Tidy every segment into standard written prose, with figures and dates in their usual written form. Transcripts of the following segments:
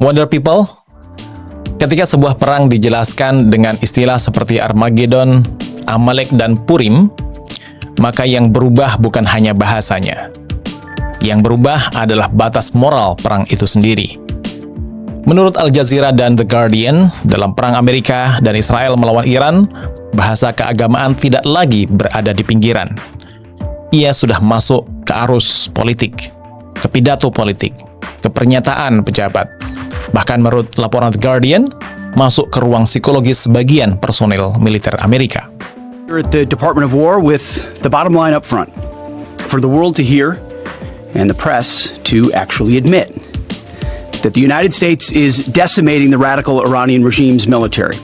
Wonder People, ketika sebuah perang dijelaskan dengan istilah seperti Armageddon, Amalek, dan Purim, maka yang berubah bukan hanya bahasanya. Yang berubah adalah batas moral perang itu sendiri. Menurut Al Jazeera dan The Guardian, dalam perang Amerika dan Israel melawan Iran, bahasa keagamaan tidak lagi berada di pinggiran. Ia sudah masuk ke arus politik, ke pidato politik, ke pernyataan pejabat. Bahkan menurut laporan The Guardian, masuk ke ruang psikologis sebagian personel militer Amerika. We're at the Department of War with the bottom line up front. For the world to hear and the press to actually admit that the United States is decimating the radical Iranian regime's military.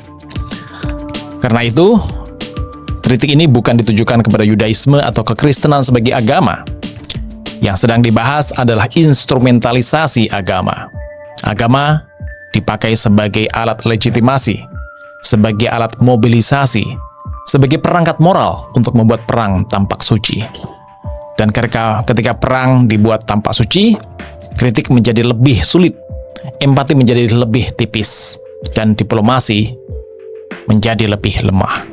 Karena itu, kritik ini bukan ditujukan kepada Yudaisme atau kekristenan sebagai agama. Yang sedang dibahas adalah instrumentalisasi agama. Agama dipakai sebagai alat legitimasi, sebagai alat mobilisasi, sebagai perangkat moral untuk membuat perang tampak suci. Dan ketika perang dibuat tampak suci, kritik menjadi lebih sulit, empati menjadi lebih tipis, dan diplomasi menjadi lebih lemah.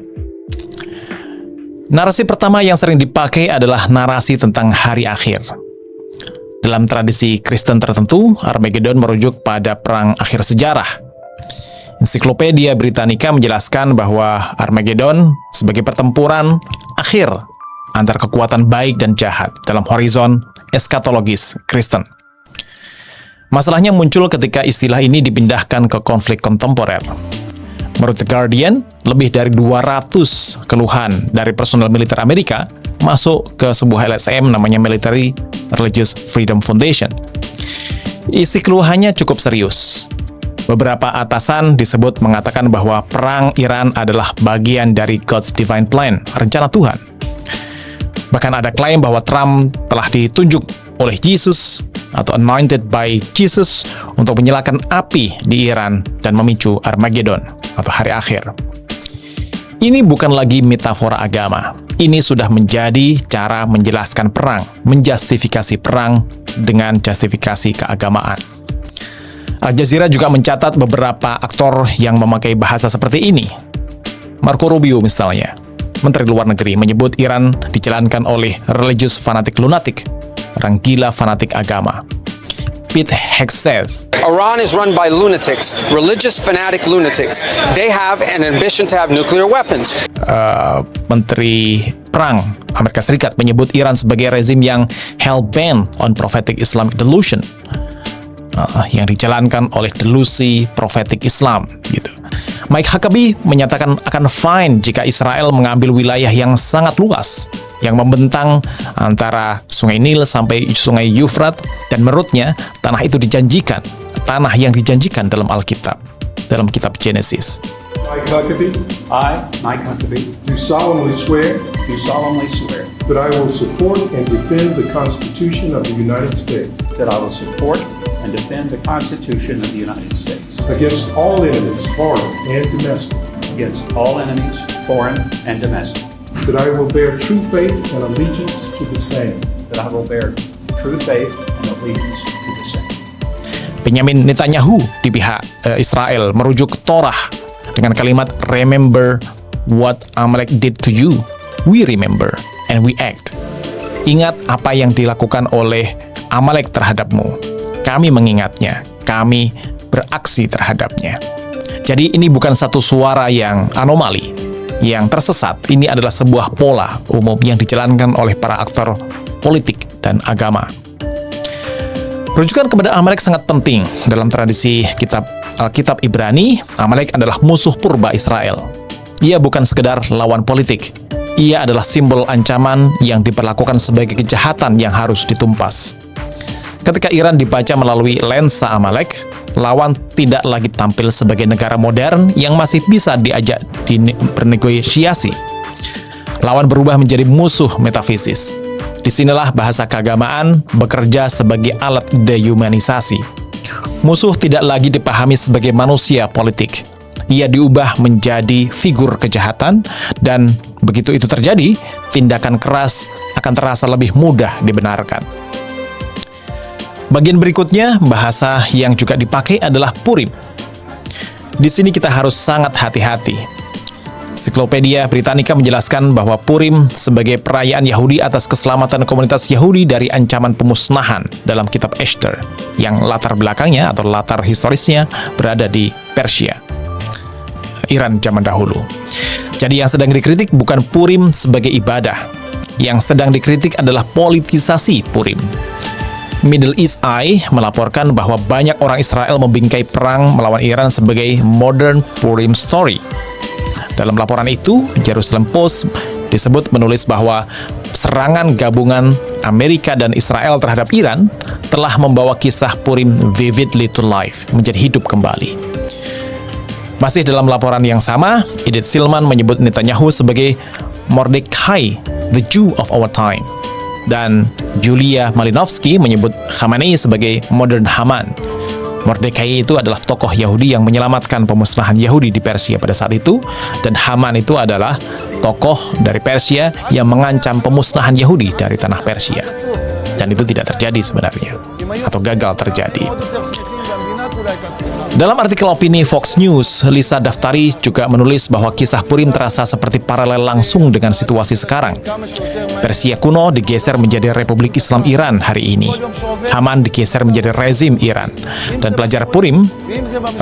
Narasi pertama yang sering dipakai adalah narasi tentang hari akhir. Dalam tradisi Kristen tertentu, Armageddon merujuk pada perang akhir sejarah. Ensiklopedia Britannica menjelaskan bahwa Armageddon sebagai pertempuran akhir antara kekuatan baik dan jahat dalam horizon eskatologis Kristen. Masalahnya muncul ketika istilah ini dipindahkan ke konflik kontemporer. Menurut The Guardian, lebih dari 200 keluhan dari personel militer Amerika masuk ke sebuah LSM namanya Military Religious Freedom Foundation. Isi keluhannya cukup serius. Beberapa atasan disebut mengatakan bahwa perang Iran adalah bagian dari God's divine plan, rencana Tuhan. Bahkan ada klaim bahwa Trump telah ditunjuk oleh Jesus atau anointed by Jesus untuk menyalakan api di Iran dan memicu Armageddon atau hari akhir. Ini bukan lagi metafora agama. Ini sudah menjadi cara menjelaskan perang, menjustifikasi perang dengan justifikasi keagamaan. Al Jazeera juga mencatat beberapa aktor yang memakai bahasa seperti ini. Marco Rubio misalnya, Menteri Luar Negeri, menyebut Iran dijalankan oleh religious fanatik lunatik, orang gila fanatik agama. Pete Hegseth, Iran is run by lunatics, religious fanatic lunatics. They have an ambition to have nuclear weapons. Menteri Perang Amerika Serikat menyebut Iran sebagai rezim yang hell-bent on prophetic Islamic delusion, yang dijalankan oleh delusi prophetic Islam, gitu. Mike Huckabee menyatakan akan fine jika Israel mengambil wilayah yang sangat luas, yang membentang antara Sungai Nil sampai Sungai Yufrat, dan menurutnya tanah itu dijanjikan, tanah yang dijanjikan dalam Alkitab, dalam kitab Genesis. Mike Huckabee. I, Mike Huckabee, Do solemnly swear that I will support and defend the Constitution of the United States support and defend the Constitution of the United States against all enemies, foreign and domestic. against all enemies, foreign and domestic, That I will bear true faith and allegiance to the same. that I will bear true faith and allegiance to the same. Benyamin Netanyahu di pihak Israel merujuk Torah dengan kalimat "Remember what Amalek did to you. We remember and we act." Ingat apa yang dilakukan oleh Amalek terhadapmu. Kami mengingatnya. Kami beraksi terhadapnya. Jadi ini bukan satu suara yang anomali, yang tersesat. Ini adalah sebuah pola umum yang dijalankan oleh para aktor politik dan agama. Rujukan kepada Amalek sangat penting dalam tradisi Alkitab Ibrani. Amalek adalah musuh purba Israel. Ia bukan sekedar lawan politik. Ia adalah simbol ancaman yang diperlakukan sebagai kejahatan yang harus ditumpas. Ketika Iran dibaca melalui lensa Amalek, lawan tidak lagi tampil sebagai negara modern yang masih bisa diajak bernegosiasi. Lawan berubah menjadi musuh metafisis. Disinilah bahasa keagamaan bekerja sebagai alat dehumanisasi. Musuh tidak lagi dipahami sebagai manusia politik. Ia diubah menjadi figur kejahatan, dan begitu itu terjadi, tindakan keras akan terasa lebih mudah dibenarkan. Bagian berikutnya, bahasa yang juga dipakai adalah Purim. Di sini kita harus sangat hati-hati. Ensiklopedia Britannica menjelaskan bahwa Purim sebagai perayaan Yahudi atas keselamatan komunitas Yahudi dari ancaman pemusnahan dalam kitab Esther, yang latar belakangnya atau latar historisnya berada di Persia, Iran zaman dahulu. Jadi yang sedang dikritik bukan Purim sebagai ibadah. Yang sedang dikritik adalah politisasi Purim. Middle East Eye melaporkan bahwa banyak orang Israel membingkai perang melawan Iran sebagai modern Purim story. Dalam laporan itu, Jerusalem Post disebut menulis bahwa serangan gabungan Amerika dan Israel terhadap Iran telah membawa kisah Purim vividly to life, menjadi hidup kembali. Masih dalam laporan yang sama, Edith Silman menyebut Netanyahu sebagai Mordecai, the Jew of our time. Dan Julia Malinowski menyebut Khamenei sebagai modern Haman. Mordecai itu adalah tokoh Yahudi yang menyelamatkan pemusnahan Yahudi di Persia pada saat itu, dan Haman itu adalah tokoh dari Persia yang mengancam pemusnahan Yahudi dari tanah Persia. Dan itu tidak terjadi sebenarnya, atau gagal terjadi. Dalam artikel opini Fox News, Lisa Daftari juga menulis bahwa kisah Purim terasa seperti paralel langsung dengan situasi sekarang. Persia kuno digeser menjadi Republik Islam Iran hari ini. Haman digeser menjadi rezim Iran. Dan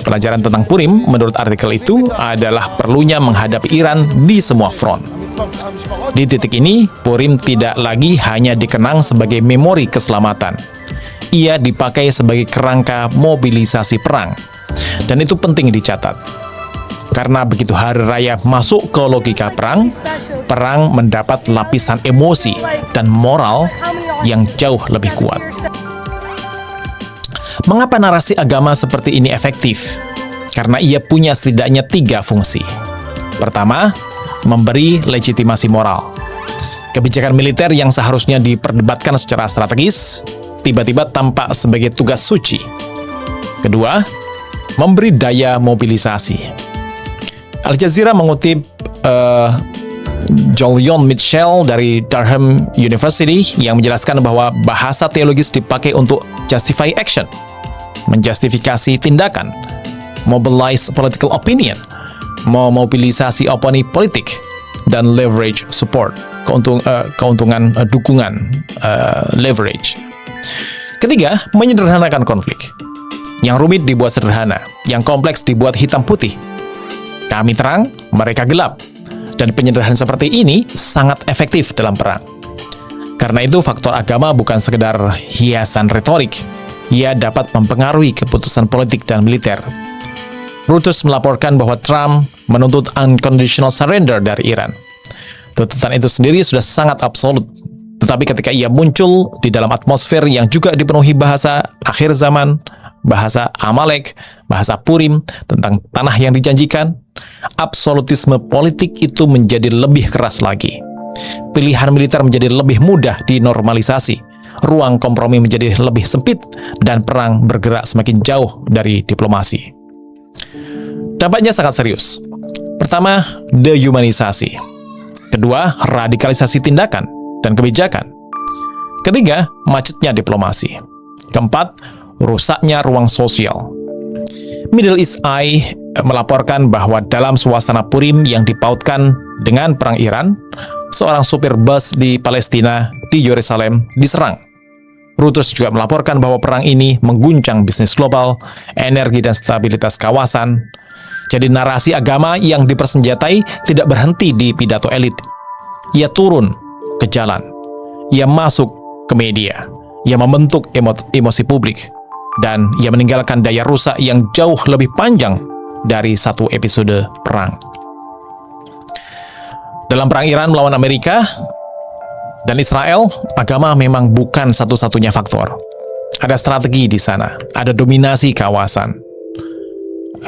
pelajaran tentang Purim menurut artikel itu adalah perlunya menghadapi Iran di semua front. Di titik ini, Purim tidak lagi hanya dikenang sebagai memori keselamatan. Ia dipakai sebagai kerangka mobilisasi perang. Dan itu penting dicatat. Karena begitu hari raya masuk ke logika perang, perang mendapat lapisan emosi dan moral yang jauh lebih kuat. Mengapa narasi agama seperti ini efektif? Karena ia punya setidaknya 3 fungsi. Pertama, memberi legitimasi moral. Kebijakan militer yang seharusnya diperdebatkan secara strategis, tiba-tiba tampak sebagai tugas suci. Kedua, memberi daya mobilisasi. Al Jazeera mengutip Jolyon Mitchell dari Durham University yang menjelaskan bahwa bahasa teologis dipakai untuk justify action, menjustifikasi tindakan, mobilize political opinion, memobilisasi opini politik, dan leverage support, keuntungan dukungan, leverage. Ketiga, menyederhanakan konflik. Yang rumit dibuat sederhana, yang kompleks dibuat hitam putih. Kami terang, mereka gelap. Dan penyederhanaan seperti ini sangat efektif dalam perang. Karena itu faktor agama bukan sekedar hiasan retorik. Ia dapat mempengaruhi keputusan politik dan militer. Reuters melaporkan bahwa Trump menuntut unconditional surrender dari Iran. Tuntutan itu sendiri sudah sangat absolut. Tetapi ketika ia muncul di dalam atmosfer yang juga dipenuhi bahasa akhir zaman, bahasa Amalek, bahasa Purim, tentang tanah yang dijanjikan, absolutisme politik itu menjadi lebih keras lagi. Pilihan militer menjadi lebih mudah dinormalisasi, ruang kompromi menjadi lebih sempit, dan perang bergerak semakin jauh dari diplomasi. Dampaknya sangat serius. Pertama, dehumanisasi. Kedua, radikalisasi tindakan dan kebijakan. Ketiga, macetnya diplomasi. Keempat, rusaknya ruang sosial. Middle East Eye melaporkan bahwa dalam suasana Purim yang dipautkan dengan perang Iran, seorang supir bus di Palestina di Yerusalem diserang. Reuters juga melaporkan bahwa perang ini mengguncang bisnis global, energi dan stabilitas kawasan. Jadi narasi agama yang dipersenjatai tidak berhenti di pidato elit. Ia turun ke jalan. Ia masuk ke media. Ia membentuk emosi publik. Dan ia meninggalkan daya rusak yang jauh lebih panjang dari satu episode perang. Dalam perang Iran melawan Amerika dan Israel, agama memang bukan satu-satunya faktor. Ada strategi di sana, ada dominasi kawasan,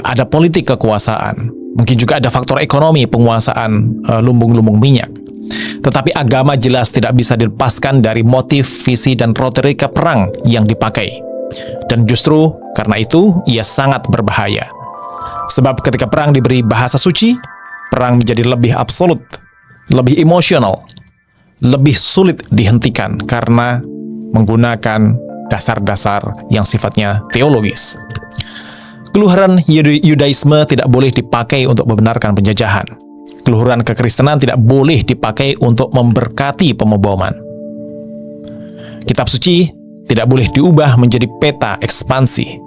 ada politik kekuasaan, mungkin juga ada faktor ekonomi, penguasaan lumbung-lumbung minyak. Tetapi agama jelas tidak bisa dilepaskan dari motif, visi, dan retorika perang yang dipakai. Dan justru karena itu ia sangat berbahaya. Sebab ketika perang diberi bahasa suci, perang menjadi lebih absolut, lebih emosional, lebih sulit dihentikan karena menggunakan dasar-dasar yang sifatnya teologis. Keluhuran Yudaisme tidak boleh dipakai untuk membenarkan penjajahan. Keluhuran kekristenan tidak boleh dipakai untuk memberkati pemboman. Kitab suci tidak boleh diubah menjadi peta ekspansi.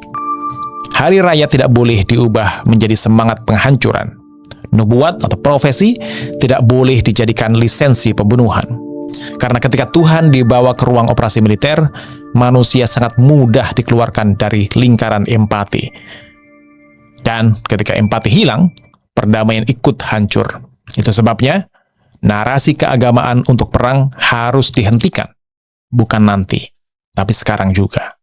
Hari raya tidak boleh diubah menjadi semangat penghancuran. Nubuat atau profesi tidak boleh dijadikan lisensi pembunuhan. Karena ketika Tuhan dibawa ke ruang operasi militer, manusia sangat mudah dikeluarkan dari lingkaran empati. Dan ketika empati hilang, perdamaian ikut hancur. Itu sebabnya, narasi keagamaan untuk perang harus dihentikan. Bukan nanti, tapi sekarang juga.